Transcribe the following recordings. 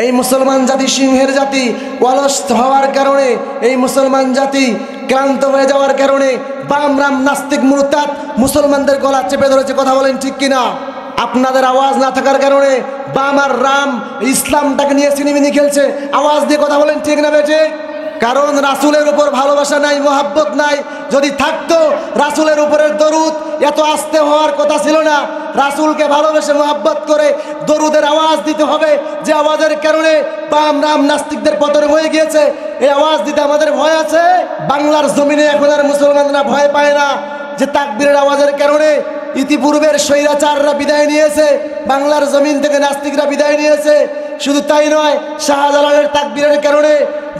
এই মুসলমান জাতি সিংহের জাতি, অলস হওয়ার কারণে এই মুসলমান জাতি ক্লান্ত হয়ে যাওয়ার কারণে বাম রাম নাস্তিক মুরতাদ মুসলমানদের গলা চেপে ধরেছে। কথা বলেন ঠিক কিনা? আপনাদের আওয়াজ না থাকার কারণে বাম আর রাম ইসলামটাকে নিয়ে সিনেমিনি খেলছে। আওয়াজ দিয়ে কথা বলেন ঠিক না বেঠে? কারণ রাসূলের উপর ভালোবাসা নাই, মোহাব্বত নাই। যদি থাকতো রাসূলের উপরের দরুদ এত আস্তে হওয়ার কথা ছিল না। রাসূলকে ভালোবেসে মোহাব্বত করে দরুদের আওয়াজ দিতে হবে, যে আওয়াজের কারণে বাম রাম নাস্তিকদের পতন হয়ে গিয়েছে। এই আওয়াজ দিতে আমাদের ভয় আছে। বাংলার জমিনে এখন আর মুসলমানরা ভয় পায় না, যে তাকবীরের আওয়াজের কারণে ইতিপূর্বের স্বৈরাচাররা বিদায় নিয়েছে, বাংলার জমিন থেকে নাস্তিকরা বিদায় নিয়েছে। শুধু তাই নয়, শাহজালালের তাকবীরের কারণে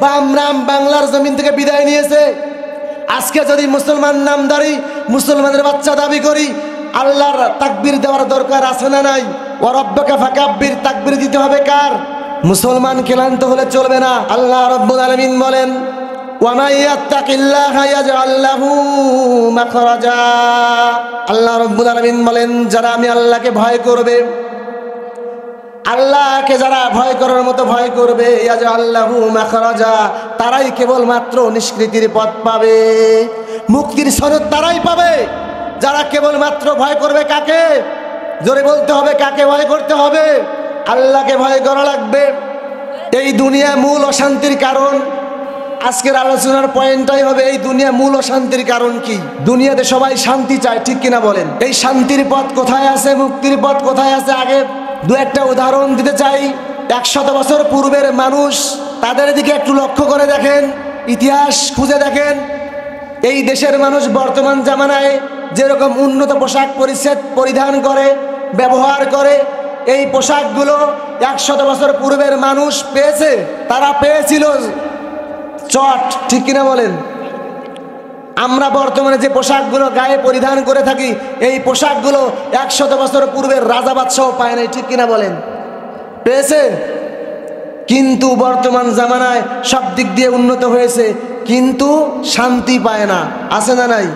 বাম রাম বাংলার জমিন থেকে বিদায় নিয়েছে। আজকে যদি মুসলমান নামদারি মুসলমানের বাচ্চা দাবি করি, আল্লাহর তাকবীর দেওয়ার দরকার আছে না নাই? ওয়া রাব্বাকা ফাকাব্বির, তাকবীর দিতে হবে কার? মুসলমান ক্লান্ত হলে চলবে না। আল্লাহ রাব্বুল আলামিন বলেন, ওয়া মান ইয়াত্তাকিল্লাহা ইয়াজআল লাহু মাখরাজা। আল্লাহ রাব্বুল আলামিন বলেন, যারা আমি আল্লাহকে ভয় করবে, আল্লাহকে যারা ভয় করার মতো ভয় করবে, ইয়াজআল লাহু মাখরাজা, তারাই কেবলমাত্র নিষ্কৃতির পথ পাবে, মুক্তির সনদ তারাই পাবে। যারা কেবলমাত্র ভয় করবে কাকে? জোরে বলতে হবে, কাকে ভয় করতে হবে? আল্লাহকে ভয় করা লাগবে। এই দুনিয়া মূল অশান্তির কারণ। আজকের আলোচনার পয়েন্টটাই হবে এই দুনিয়া মূল অশান্তির কারণ কি। দুনিয়াতে সবাই শান্তি চায়, ঠিক কিনা বলেন? এই শান্তির পথ কোথায় আছে, মুক্তির পথ কোথায় আছে? আগে দু একটা উদাহরণ দিতে চাই। 100 বছর পূর্বের মানুষ, তাদের দিকে একটু লক্ষ্য করে দেখেন, ইতিহাস খুঁজে দেখেন। এই দেশের মানুষ বর্তমান জামানায় যেরকম উন্নত পোশাক পরিধান করে, ব্যবহার করে, এই পোশাকগুলো 100 বছর পূর্বের মানুষ পেয়েছে। তারা পেয়েছিল চট, ঠিক কিনা বলেন? আমরা বর্তমানে যে পোশাকগুলো গায়ে পরিধান করে থাকি, এই পোশাকগুলো 100 বছর পূর্বের রাজা বাদশাহ পায় নাই, ঠিক কিনা বলেন? পেয়েছে। কিন্তু বর্তমান জামানায় সব দিক দিয়ে উন্নত হয়েছে, কিন্তু শান্তি পায় না। আছে না নাই?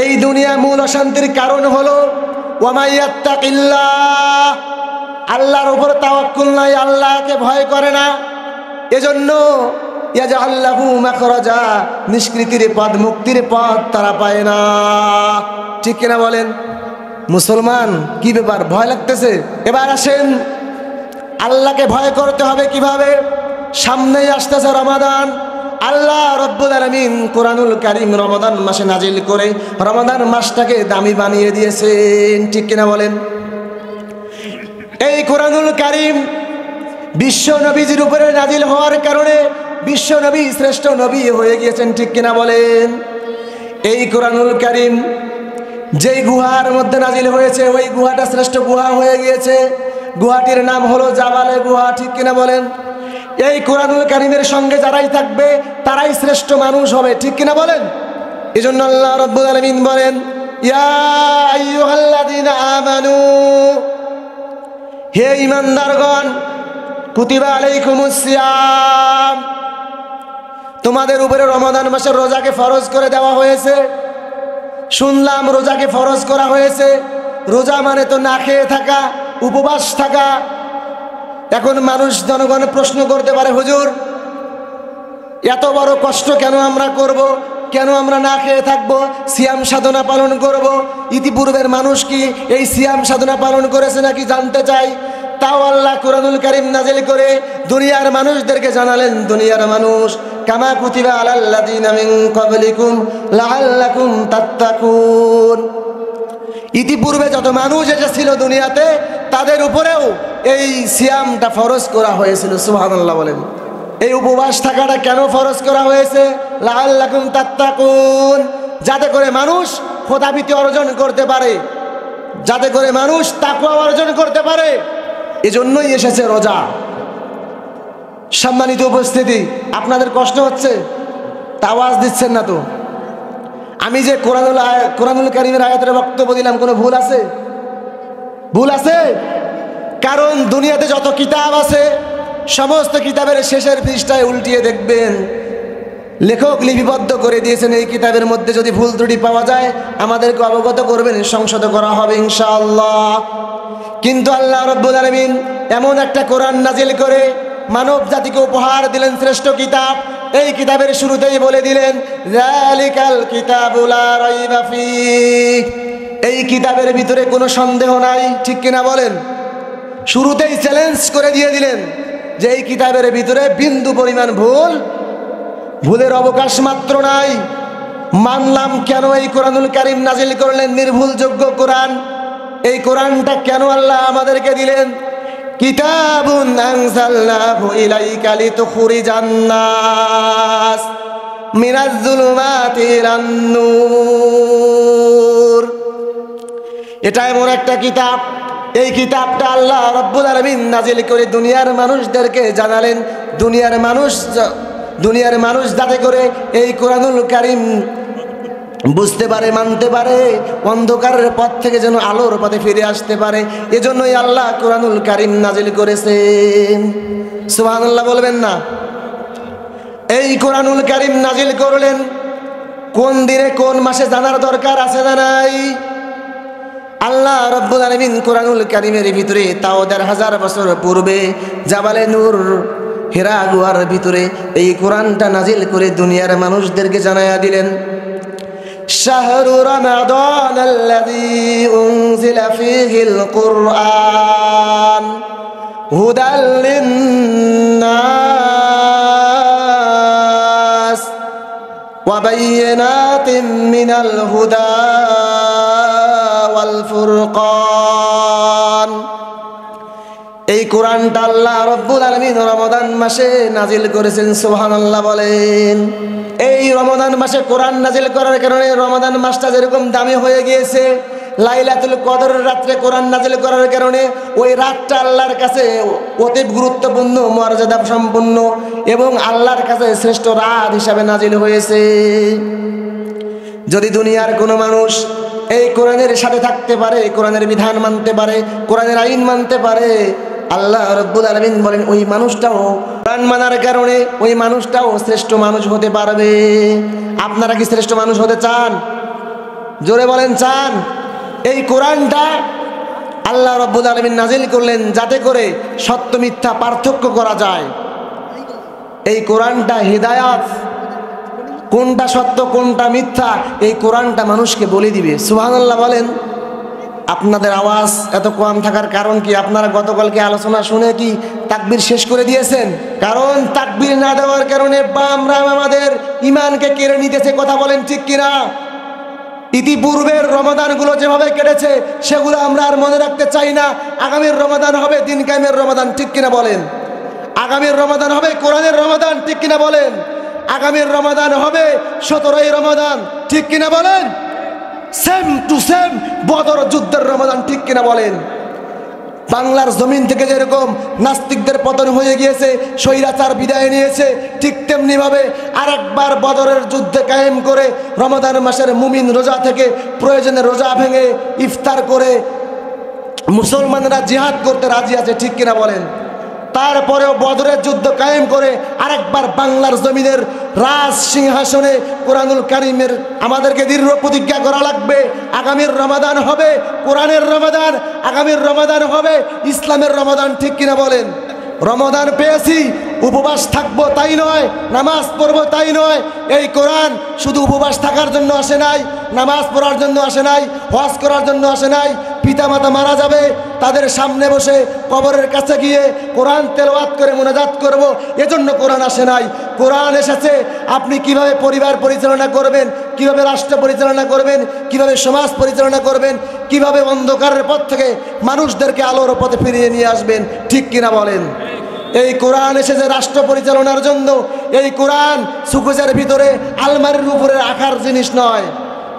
এই দুনিয়া মূল অশান্তির কারণ হলো ওয়া মান ইয়াত্তাকিল্লাহ, আল্লাহর উপর তাওয়াক্কুল নাই, আল্লাহকে ভয় করে না। এজন্য ইয়াজআল লাহু মাখরাজা, নিষ্কৃতির পথ, মুক্তির পথ তারা পায় না, ঠিক কিনা বলেন? মুসলমান কি ব্যাপার, ভয় লাগতেছে? এবার আসেন, আল্লাহকে ভয় করতে হবে কিভাবে? সামনেই আসতেছে রমাদান। আল্লাহ রাব্বুল আলামিন কোরআনুল কারীম রমাদান মাসে নাজিল করে রমাদান মাসটাকে দামি বানিয়ে দিয়েছেন, ঠিক কিনা বলেন? এই কোরআনুল কারীম বিশ্ব নবীজির উপরে নাজিল হওয়ার কারণে বিশ্ব নবী শ্রেষ্ঠ নবী হয়ে গিয়েছেন, ঠিক কিনা বলেন? এই কোরআনুল কারীম যেই গুহার মধ্যে নাজিল হয়েছে, ওই গুহাটা শ্রেষ্ঠ গুহা হয়ে গিয়েছে। গুহাটির নাম হলো জাবালে গুহা, ঠিক কিনা বলেন? এই কোরআনুল কারীমের সঙ্গে যারাই থাকবে তারাই শ্রেষ্ঠ মানুষ হবে, ঠিক কিনা বলেন? এজন্য আল্লাহ রাব্বুল আলামিন বলেন, ইয়া আইয়ুহাল্লাযীনা আমানু, হে ঈমানদারগণ, কুতিবা আলাইকুমুস সিয়াম, তোমাদের উপরে রমাদান মাসের রোজাকে ফরজ করে দেওয়া হয়েছে। শুনলাম রোজাকে ফরজ করা হয়েছে। রোজা মানে তো না খেয়ে থাকা, উপবাস থাকা। এখন মানুষ জনগণ প্রশ্ন করতে পারে, হুজুর এত বড় কষ্ট কেন আমরা করব? কেন আমরা না খেয়ে থাকবো, সিয়াম সাধনা পালন করব? ইতিপূর্বের মানুষ কি এই সিয়াম সাধনা পালন করেছে নাকি জানতে চাই। তাও আল্লাহ কোরআনুল কারীম নাজিল করে দুনিয়ার মানুষদেরকে জানালেন, দুনিয়ার মানুষ, কামা কুতিবা আলাল্লাযীনা মিন ক্বাবলিকুম লাআল্লাকুম তাত্তাকুন, ইতিপূর্বে যত মানুষ এসেছিল দুনিয়াতে তাদের উপরেও এই সিয়ামটা ফরজ করা হয়েছিল। সুবহানাল্লাহ বলেন। এই উপবাস থাকাটা কেন ফরজ করা হয়েছে? লাআল্লাকুম তাত্তাকুন, যাতে করে মানুষ খোদাভীতি অর্জন করতে পারে, যাতে করে মানুষ তাকওয়া অর্জন করতে পারে। এজন্যই এসেছে রোজা। সম্মানিত উপস্থিতি, আপনাদের কষ্ট হচ্ছে? আওয়াজ দিচ্ছেন না তো? আমি যে কোরআনুল কারীমের আয়াতের বক্তব্য দিলাম, কোনো ভুল আছে? ভুল আছে? কারণ দুনিয়াতে যত কিতাব আছে সমস্ত কিতাবের শেষের পৃষ্ঠায় উল্টিয়ে দেখবেন লেখক লিপিবদ্ধ করে দিয়েছেন, এই কিতাবের মধ্যে যদি ভুল ত্রুটি পাওয়া যায় আমাদেরকে অবগত করবেন, সংশোধন করা হবে ইনশাআল্লাহ। কিন্তু আল্লাহ রাব্বুল আলামিন এমন একটা কোরআন নাজিল করে মানব জাতিকে উপহার দিলেন শ্রেষ্ঠ কিতাব। এই কিতাবের শুরুতেই বলে দিলেন যালিকাল কিতাবু লা রাইবা ফীহ, এই কিতাবের ভিতরে কোনো সন্দেহ নাই, ঠিক কিনা বলেন? শুরুতেই চ্যালেঞ্জ করে দিয়ে দিলেন যে এই কিতাবের ভিতরে বিন্দু পরিমাণ ভুলের অবকাশ মাত্র নাই। মানলাম কেন এই কোরআনুল কারীম নাজিল করলেন, নির্ভুলযোগ্য কোরআন। এই কোরআনটা কেন আল্লাহ আমাদেরকে দিলেন? কিতাবুন আনজালনাহু ইলাইকা লিতুখরিজান নাস মিনাজ যুলুমাতি ইলান নূর। এটা এমন একটা কিতাব, এই কিতাবটা আল্লাহ রাব্বুল আলামিন নাজিল করে দুনিয়ার মানুষদেরকে জানালেন। দুনিয়ার মানুষ যাতে করে এই কোরআনুল কারীম বুঝতে পারে, মানতে পারে, অন্ধকারের পথ থেকে যেন আলোর পথে ফিরে আসতে পারে, এজন্যই আল্লাহ কোরআনুল কারীম নাজিল করেছেন। সুবহানাল্লাহ বলবেন না? এই কোরআনুল কারীম নাজিল করলেন কোন দিনে কোন মাসে জানার দরকার আছে না নাই? আল্লাহ রাব্বুল আলামিন কোরআনুল কারীমের ভিতরে তাও ১,৫০০ বছর পূর্বে জাবালে নূর হিরা গুহার ভিতরে এই কোরআনটা নাজিল করে দুনিয়ার মানুষদেরকে জানায়া দিলেন। শাহরু রমাদান আল্লাযী উনজিলা ফীহিল কুরআন হুদাল লিন্নাস ওয়া বায়িনাতিন মিনাল হুদা ওয়াল ফুরকান। এই কোরআনটা আল্লাহ রাব্বুল আলামিন রমাদান মাসে নাজিল করেছেন। সুবহানাল্লাহ বলেন। এই রমাদান মাসে কোরআন নাজিল করার কারণে রমাদান মাসটা যেরকম দামি হয়ে গিয়েছে, লাইলাতুল কদরের রাত্রে কোরআন নাজিল করার কারণে ওই রাতটা আল্লাহর কাছে অতি গুরুত্বপূর্ণ, মর্যাদা সম্পন্ন এবং আল্লাহর কাছে শ্রেষ্ঠ রাত হিসাবে নাজিল হয়েছে। যদি দুনিয়ার কোনো মানুষ এই কোরআনের সাথে থাকতে পারে, কোরআনের বিধান মানতে পারে, কোরআনের আইন মানতে পারে, আল্লাহ রাব্বুল আলামিন বলেন ওই মানুষটাও কোরআন মানার কারণে ওই মানুষটাও শ্রেষ্ঠ মানুষ হতে পারবে। আপনারা কি শ্রেষ্ঠ মানুষ হতে চান? জোরে বলেন, চান? এই কোরআনটা আল্লাহ রাব্বুল আলামিন নাজিল করলেন যাতে করে সত্য মিথ্যা পার্থক্য করা যায়। এই কোরআনটা হিদায়াত, কোনটা সত্য কোনটা মিথ্যা এই কোরআনটা মানুষকে বলে দিবে। সুবহানাল্লাহ বলেন। আপনাদের আওয়াজ এত কম থাকার কারণ কি? আপনারা গতকালকে আলোচনা শুনে কি তাকবীর শেষ করে দিয়েছেন? কারণ তাকবীর না দেওয়ার কারণে বামরাম আমাদের ঈমানকে কেড়ে নিতেছে। কথা বলেন ঠিক কিনা? ইতিপূর্বের রমাদানগুলো যেভাবে কেটেছে সেগুলো আমরা আর মনে রাখতে চাই না। আগামীর রমাদান হবে দিন কায়েমের রমাদান, ঠিক কিনা বলেন? আগামীর রমাদান হবে কোরআনের রমাদান, ঠিক কিনা বলেন? আগামীর রমাদান হবে ১৭ই রমাদান, ঠিক কিনা বলেন? সেম টু সেম বদর যুদ্ধের রমাদান, ঠিক কিনা বলেন? বাংলার জমিন থেকে যেরকম নাস্তিকদের পতন হয়ে গিয়েছে, স্বৈরাচার বিদায় নিয়েছে, ঠিক তেমনি ভাবে আরেকবার বদরের যুদ্ধে কায়েম করে রমাদান মাসের মুমিন রোজা থেকে প্রয়োজনে রোজা ভেঙে ইফতার করে মুসলমানরা জিহাদ করতে রাজি আছে, ঠিক কিনা বলেন? তারপরেও বদরের যুদ্ধ কায়েম করে আরেকবার বাংলার জমিনের রাজ সিংহাসনে কোরআনুল কারীমের আমাদেরকে দৃঢ় প্রতিজ্ঞা করা লাগবে। আগামীর রমাদান হবে কোরআনের রমাদান, আগামীর রমাদান হবে ইসলামের রমাদান, ঠিক কিনা বলেন? রমাদান পেয়েছি, উপবাস থাকবো তাই নয়, নামাজ পড়বো তাই নয়। এই কোরআন শুধু উপবাস থাকার জন্য আসে নাই, নামাজ পড়ার জন্য আসে নাই, হজ করার জন্য আসে নাই। পিতামাতা মারা যাবে, তাদের সামনে বসে কবরের কাছে গিয়ে কোরআন তেলাওয়াত করে মুনাজাত করব, এজন্য কোরআন আসে নাই। কোরআন এসেছে আপনি কিভাবে পরিবার পরিচালনা করবেন, কিভাবে রাষ্ট্র পরিচালনা করবেন, কিভাবে সমাজ পরিচালনা করবেন, কিভাবে অন্ধকারের পথ থেকে মানুষদেরকে আলোর পথে ফিরিয়ে নিয়ে আসবেন, ঠিক কিনা বলেন? এই কোরআন এসেছে রাষ্ট্র পরিচালনার জন্য। এই কোরআন সুকুজের ভিতরে আলমারির উপরে রাখার জিনিস নয়।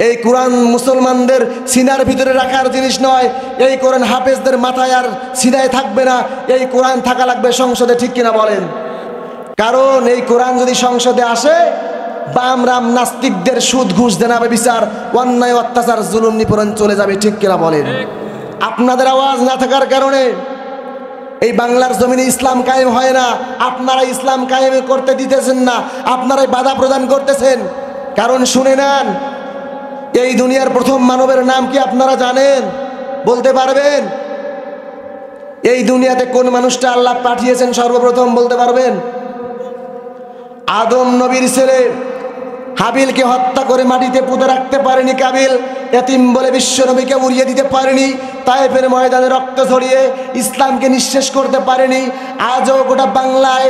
এই কোরআন মুসলমানদের সিনার ভিতরে রাখার জিনিস নয়। এই কোরআন হাফেজদের মাথায় আর সিনায় থাকবে না। এই কোরআন থাকা লাগবে সংসদে, ঠিক কিনা বলেন? কারণ এই কোরআন যদি সংসদে আসে, বামরাম নাস্তিকদের সুদ ঘুষ দেনাবে বিচার, অন্যায় অত্যাচার জুলুম নিপীড়ন চলে যাবে, ঠিক কিনা বলেন? আপনাদের আওয়াজ না থাকার কারণে এই বাংলার জমিনে ইসলাম কায়েম হয় না। আপনারা ইসলাম কায়েম করতে দিতেছেন না, আপনারাই বাধা প্রদান করতেছেন। কারণ শুনে নেন, এই দুনিয়ার প্রথম মানবের নাম কি আপনারা জানেন? বলতে পারবেন? এই দুনিয়াতে কোন মানুষটা আল্লাহ পাঠিয়েছেন সর্বপ্রথম বলতে পারবেন? আদম নবীর ছেলে হাবিলকে হত্যা করে মাটিতে পুঁতে রাখতে পারেনি কাবিল, এতিম বলে বিশ্ব নবীকে উড়িয়ে দিতে পারেনি, তায়েফের ময়দানে রক্ত ঝরিয়ে ইসলামকে নিঃশেষ করতে পারেনি। আজও গোটা বাংলায়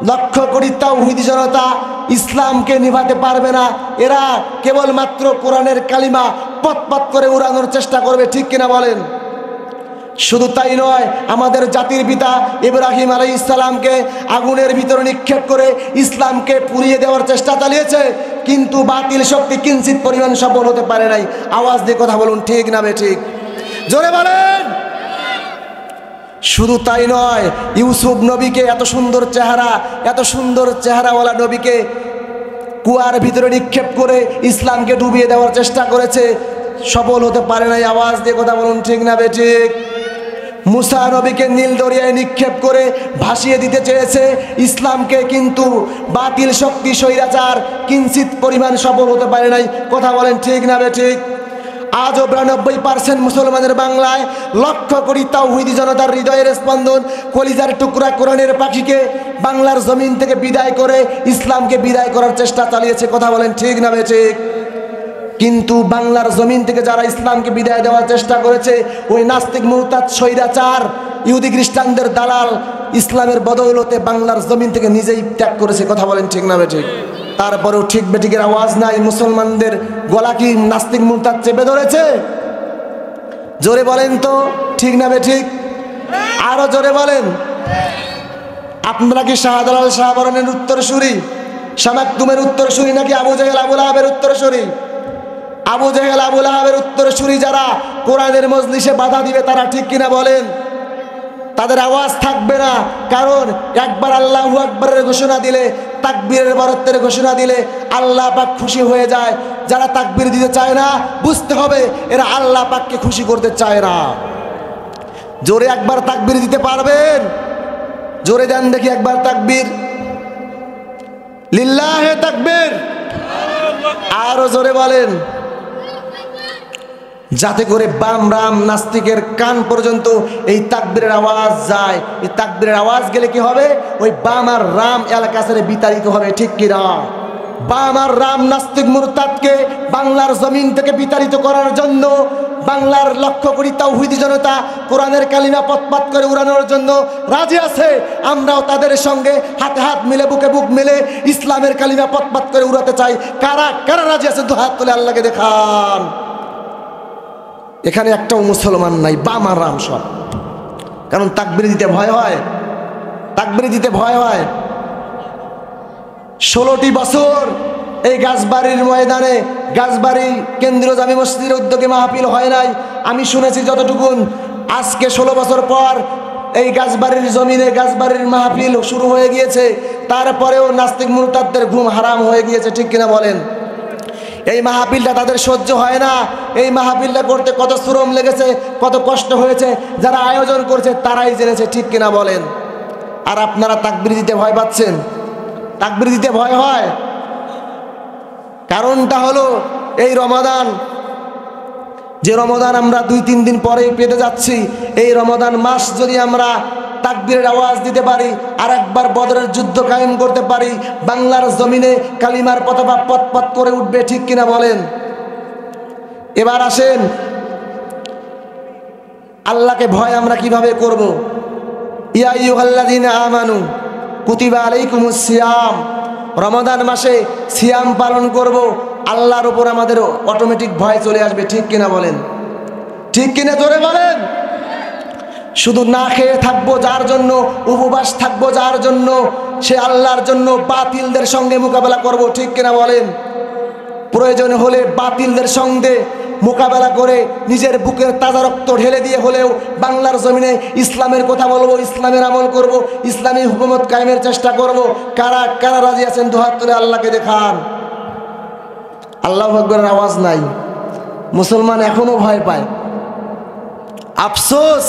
লক্ষ কোটি তাওহীদি জনতা ইসলামকে নিভাতে পারবে না। এরা কেবলমাত্র কোরআনের কালিমা পথ করে উড়ানোর চেষ্টা করবে, ঠিক কিনা বলেন? শুধু তাই নয়, আমাদের জাতির পিতা ইব্রাহিম আলাইহিস সালামকে আগুনের ভিতরে নিক্ষেপ করে ইসলামকে পুড়িয়ে দেওয়ার চেষ্টা চালিয়েছে, কিন্তু বাতিল শক্তি কিঞ্চিত পরিমাণ সফল হতে পারে নাই। আওয়াজ দিয়ে কথা বলুন, ঠিক না বেঠিক? জোরে বলেন। শুধু তাই নয়, ইউসুফ নবীকে এত সুন্দর চেহারাওয়ালা নবীকে কুয়ার ভিতরে নিক্ষেপ করে ইসলামকে ডুবিয়ে দেওয়ার চেষ্টা করেছে, সফল হতে পারে নাই। আওয়াজ দিয়ে কথা বলুন, ঠিক না বেঠিক? মুসা নবীকে নীল দরিয়ায় নিক্ষেপ করে ভাসিয়ে দিতে চেয়েছে ইসলামকে, কিন্তু বাতিল শক্তি স্বৈরাচার কিঞ্চিত পরিমাণ সফল হতে পারে নাই। কথা বলেন, ঠিক না বেঠিক? আজও 92% মুসলমানের বাংলায় লক্ষ কোটি তাওহীদি জনতার হৃদয়ের স্পন্দন, কলিজার টুকরা কোরআনের পাখিকে বাংলার জমিন থেকে বিদায় করে ইসলামকে বিদায় করার চেষ্টা চালিয়েছে। কথা বলেন, ঠিক না বেঠিক? কিন্তু বাংলার জমিন থেকে যারা ইসলামকে বিদায় দেওয়ার চেষ্টা করেছে, ওই নাস্তিক মুরতাদ স্বৈরাচার ইহুদি খ্রিস্টানদের দালাল ইসলামের বদৌলতে বাংলার জমিন থেকে নিজেই ত্যাগ করেছে। কথা বলেন, ঠিক না বেঠিক? তারপরেও ঠিক বেঠিকের আওয়াজ নাই। মুসলমানদের গলা কি নাস্তিক মুরতাদ চেপে ধরেছে? জোরে বলেন তো, ঠিক না বেঠিক? আরো জোরে বলেন। আপনারা কি শাহজালাল শাহবরণের উত্তরসূরি, শামাকতুমের উত্তরসূরি, নাকি আবু জেহেল আবু লাহাবের উত্তরসূরি? আবু জেহেল আবু লাহাবের উত্তরসূরি যারা কোরআনের মজলিসে বাধা দিবে, তারা ঠিক কিনা বলেন? তাদের আওয়াজ থাকবে না, কারণ একবার আল্লাহু আকবরের ঘোষণা দিলে, তাকবীরের বরত্বের ঘোষণা দিলে আল্লাহ পাক খুশি হয়ে যায়। যারা তাকবীর দিতে চায় না, বুঝতে হবে এরা আল্লাহ পাককে খুশি করতে চায় না। জোরে একবার তাকবীর দিতে পারবেন? জোরে দেন দেখি একবার তাকবীর। লিল্লাহে তাকবীর। আরো জোরে বলেন, যাতে করে বাম রাম নাস্তিকের কান পর্যন্ত এই তাকবীরের আওয়াজ যায়। এই তাকবীরের আওয়াজ গেলে কি হবে? ওই বাম আর রাম এলাকা ছেড়ে বিতাড়িত হবে, ঠিক কিনা? বাম আর রাম নাস্তিক মুরতাদকে বাংলার জমিন থেকে বিতাড়িত করার জন্য বাংলার লক্ষ কোটি তাওহীদি জনতা কোরআনের কালিমা পথ করে উড়ানোর জন্য রাজি আছে। আমরাও তাদের সঙ্গে হাতে হাত মিলে, বুকে বুক মিলে ইসলামের কালিমা পথ করে উড়াতে চাই। কারা কারা রাজি আছে? দু হাত তুলে আল্লাহকে দেখান। এখানে একটাও মুসলমান নাই, বাম আর রাম সব। কারণ তাকবীর দিতে ভয় হয়, তাকবীর দিতে ভয় হয়। 16টি বছর এই গাছবাড়ির ময়দানে, গাছবাড়ি কেন্দ্রীয় জামে মসজিদের উদ্যোগে মাহফিল হয় নাই। আমি শুনেছি যতটুকুন, আজকে 16 বছর পর এই গাছবাড়ির জমিনে গাছবাড়ির মাহফিল শুরু হয়ে গিয়েছে। তারপরেও নাস্তিক মুরতাদদের ঘুম হারাম হয়ে গিয়েছে, ঠিক কিনা বলেন? এই মাহফিলটা তাদের সহ্য হয় না। এই মাহফিলটা করতে কত শ্রম লেগেছে, কত কষ্ট হয়েছে, যারা আয়োজন করছে তারাই জেনেছে, ঠিক কিনা বলেন? আর আপনারা তাকবীর দিতে ভয় পাচ্ছেন। তাকবীর দিতে ভয় হয়, কারণটা হলো এই রমাদান, যে রমাদান আমরা 2-3 দিন পরেই পেতে যাচ্ছি। এই রমাদান মাস যদি আমরা তাকবীরের আওয়াজ দিতে পারি, আর একবার বদরের যুদ্ধ কায়েম করতে পারি, বাংলার জমিনে কালিমার পতাকা পথ করে উঠবে, ঠিক কিনা বলেন? এবার আসেন, আল্লাহকে ভয় আমরা কিভাবে করব? ইয়া আইয়ুহাল্লাযীনা আমানু কুতিবা আলাইকুমুস সিয়াম। রমাদান মাসে সিয়াম পালন করব, আল্লাহর উপর আমাদের অটোমেটিক ভয় চলে আসবে, ঠিক কিনা বলেন? ঠিক কিনা জোরে বলেন। শুধু না খেয়ে থাকবো যার জন্য, উপবাস থাকবো যার জন্য, সে আল্লাহর জন্য বাতিলদের সঙ্গে মোকাবেলা করব, ঠিক কিনা বলেন? প্রয়োজন হলে বাতিলদের সঙ্গে মোকাবেলা করে নিজের বুকের তাজা রক্ত ঢেলে দিয়ে হলেও বাংলার জমিনে ইসলামের কথা বলবো, ইসলামের আমল করব, ইসলামী হুকুমত কায়েমের চেষ্টা করব। কারা কারা রাজি আছেন? দুহাত তুলে আল্লাহকে দেখান। আল্লাহু আকবারের আওয়াজ নাই। মুসলমান এখনো ভয় পায়, আফসোস।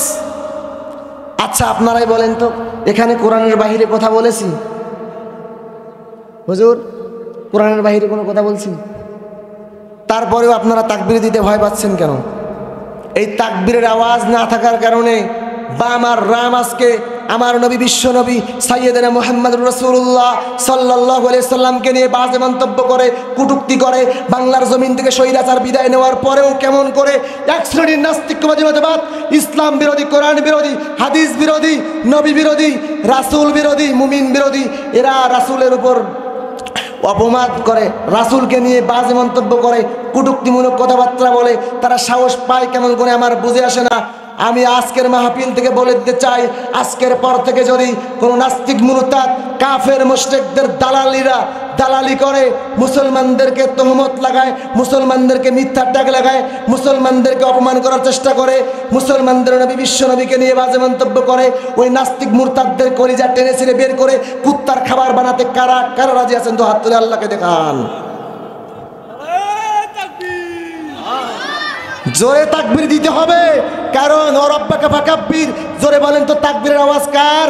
আচ্ছা আপনারাই বলেন তো, এখানে কোরআনের বাহিরে কথা বলেছি? হুজুর, কোরআনের বাহিরে কোনো কথা বলছি? তারপরেও আপনারা তাকবীর দিতে ভয় পাচ্ছেন কেন? এই তাকবীরের আওয়াজ না থাকার কারণে বাম আর রাম আজকে আমার নবী বিশ্ব নবী সাইয়েদনা মুহাম্মদুর রাসূলুল্লাহ সাল্লাল্লাহু আলাইহি সাল্লামকে নিয়ে বাজে মন্তব্য করে, কটূক্তি করে। বাংলার জমিন থেকে স্বৈরাচার বিদায় নেওয়ার পরেও কেমন করে এক শ্রেণীর নাস্তিকবাদী মতবাদ, ইসলাম বিরোধী, কোরআন বিরোধী, হাদিস বিরোধী, নবী বিরোধী, রাসূল বিরোধী, মুমিন বিরোধী, এরা রাসূলের উপর অপমান করে, রাসূলকে নিয়ে বাজে মন্তব্য করে, কটূক্তিমূলক কথাবার্তা বলে। তারা সাহস পায় কেমন করে আমার বুঝে আসে না। আমি আজকের মাহফিল থেকে বলে দিতে চাই, আজকের পর থেকে যদি কোনো নাস্তিক মুরতাদ কাফের মুশরিকদের দালালি করে, মুসলমানদেরকে তহমত লাগায়, মুসলমানদেরকে মিথ্যা ট্যাগ লাগায়, মুসলমানদেরকে অপমান করার চেষ্টা করে, মুসলমানদের নবী বিশ্ব নবীকে নিয়ে বাজে মন্তব্য করে, ওই নাস্তিক মুরতাদদের কলিজা টেনে ছিঁড়ে বের করে কুত্তার খাবার বানাতে কারা কারা রাজি আছেন? তো হাত তুলে আল্লাহকে দেখান। জোরে তাকবীর দিতে হবে, কারণ রব্বাকা ফাকাব্বির, জোরে বলেন তো তাকবীরের আওয়াজ কার?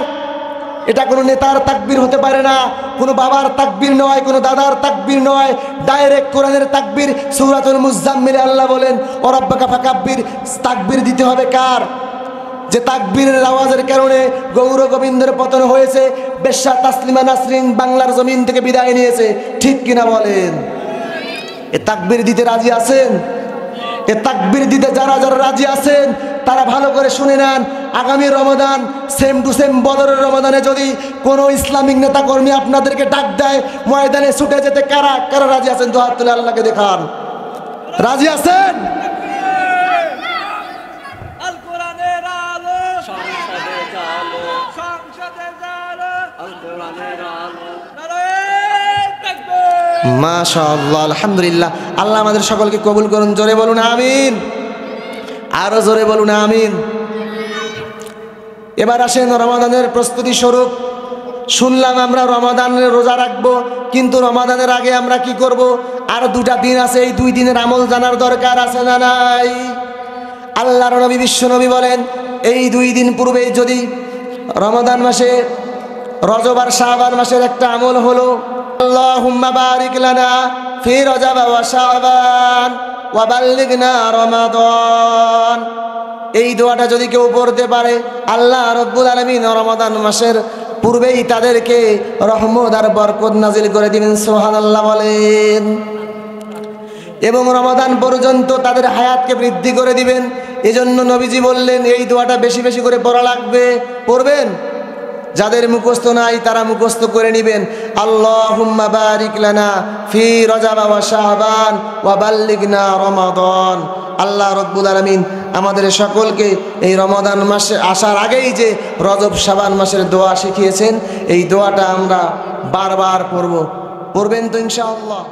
এটা কোনো নেতার তাকবীর হতে পারে না, কোনো বাবার তাকবীর নয়, কোনো দাদার তাকবীর নয়, ডাইরেক্ট কোরআনের তাকবীর। সূরাতুল মুজাম্মিলে আল্লাহ বলেন রব্বাকা ফাকাব্বির। তাকবীর দিতে হবে কার? যে তাকবীরের আওয়াজের কারণে গৌর গোবিন্দের পতন হয়েছে, বেশ্যা তাসলিমা নাসরিন বাংলার জমিন থেকে বিদায় নিয়েছে, ঠিক কিনা বলেন? এ তাকবীর দিতে রাজি আছেন? এ তাকবীর দিতে যারা যারা রাজি আছেন তারা ভালো করে শুনে নেন। আগামী রমাদান সেম টু সেম বদরের রমাদানে যদি কোনো ইসলামিক নেতা কর্মী আপনাদেরকে ডাক দেয় ময়দানে ছুটে যেতে, কারা কারা রাজি আছেন? তো হাত তুলে আল্লাহকে দেখান। রাজি আছেন? মাশাআল্লাহ, আলহামদুলিল্লাহ। আল্লাহ আমাদের সকলকে কবুল করুন। জোরে বলুন আমিন, আরো জোরে বলুন আমিন। এবার আসেন রমাদানের প্রস্তুতি স্বরূপ। শুনলাম আমরা রমাদানের রোজা রাখবো, কিন্তু রমাদানের আগে আমরা কি করব? আর 2টা দিন আছে, এই 2 দিনের আমল জানার দরকার আছে না নাই? আল্লাহর নবী বিশ্ব নবী বলেন, এই 2 দিন পূর্বে যদি রমাদান মাসে রজব আর শাবান মাসের একটা আমল হলো, আল্লাহুম্মা বারিক লানা ফি রজব ওয়া শাবান ওয়া বাল্লিগনা রমাদান। এই দোয়াটা যদি কেউ পড়তে পারে, আল্লাহ রাব্বুল আলামিন রমাদান মাসের পূর্বেই তাদেরকে রহমত আর বরকত নাজিল করে দিবেন। সুবহানাল্লাহ বলেন। এবং রমাদান পর্যন্ত তাদের হায়াতকে বৃদ্ধি করে দিবেন। এজন্য নবীজি বললেন এই দোয়াটা বেশি বেশি করে পড়া লাগবে। পড়বেন, যাদের মুখস্থ নাই তারা মুখস্থ করে নেবেন। আল্লাহুম্মা বারিক লানা ফি রজব ওয়া শাবান ওয়া বাল্লিগনা রমাদান। আল্লাহ রাব্বুল আলামিন আমাদের সকলকে এই রমাদান মাসে আসার আগেই যে রজব শাবান মাসের দোয়া শিখিয়েছেন, এই দোয়াটা আমরা বারবার পড়ব। পড়বেন তো ইনশাআল্লাহ?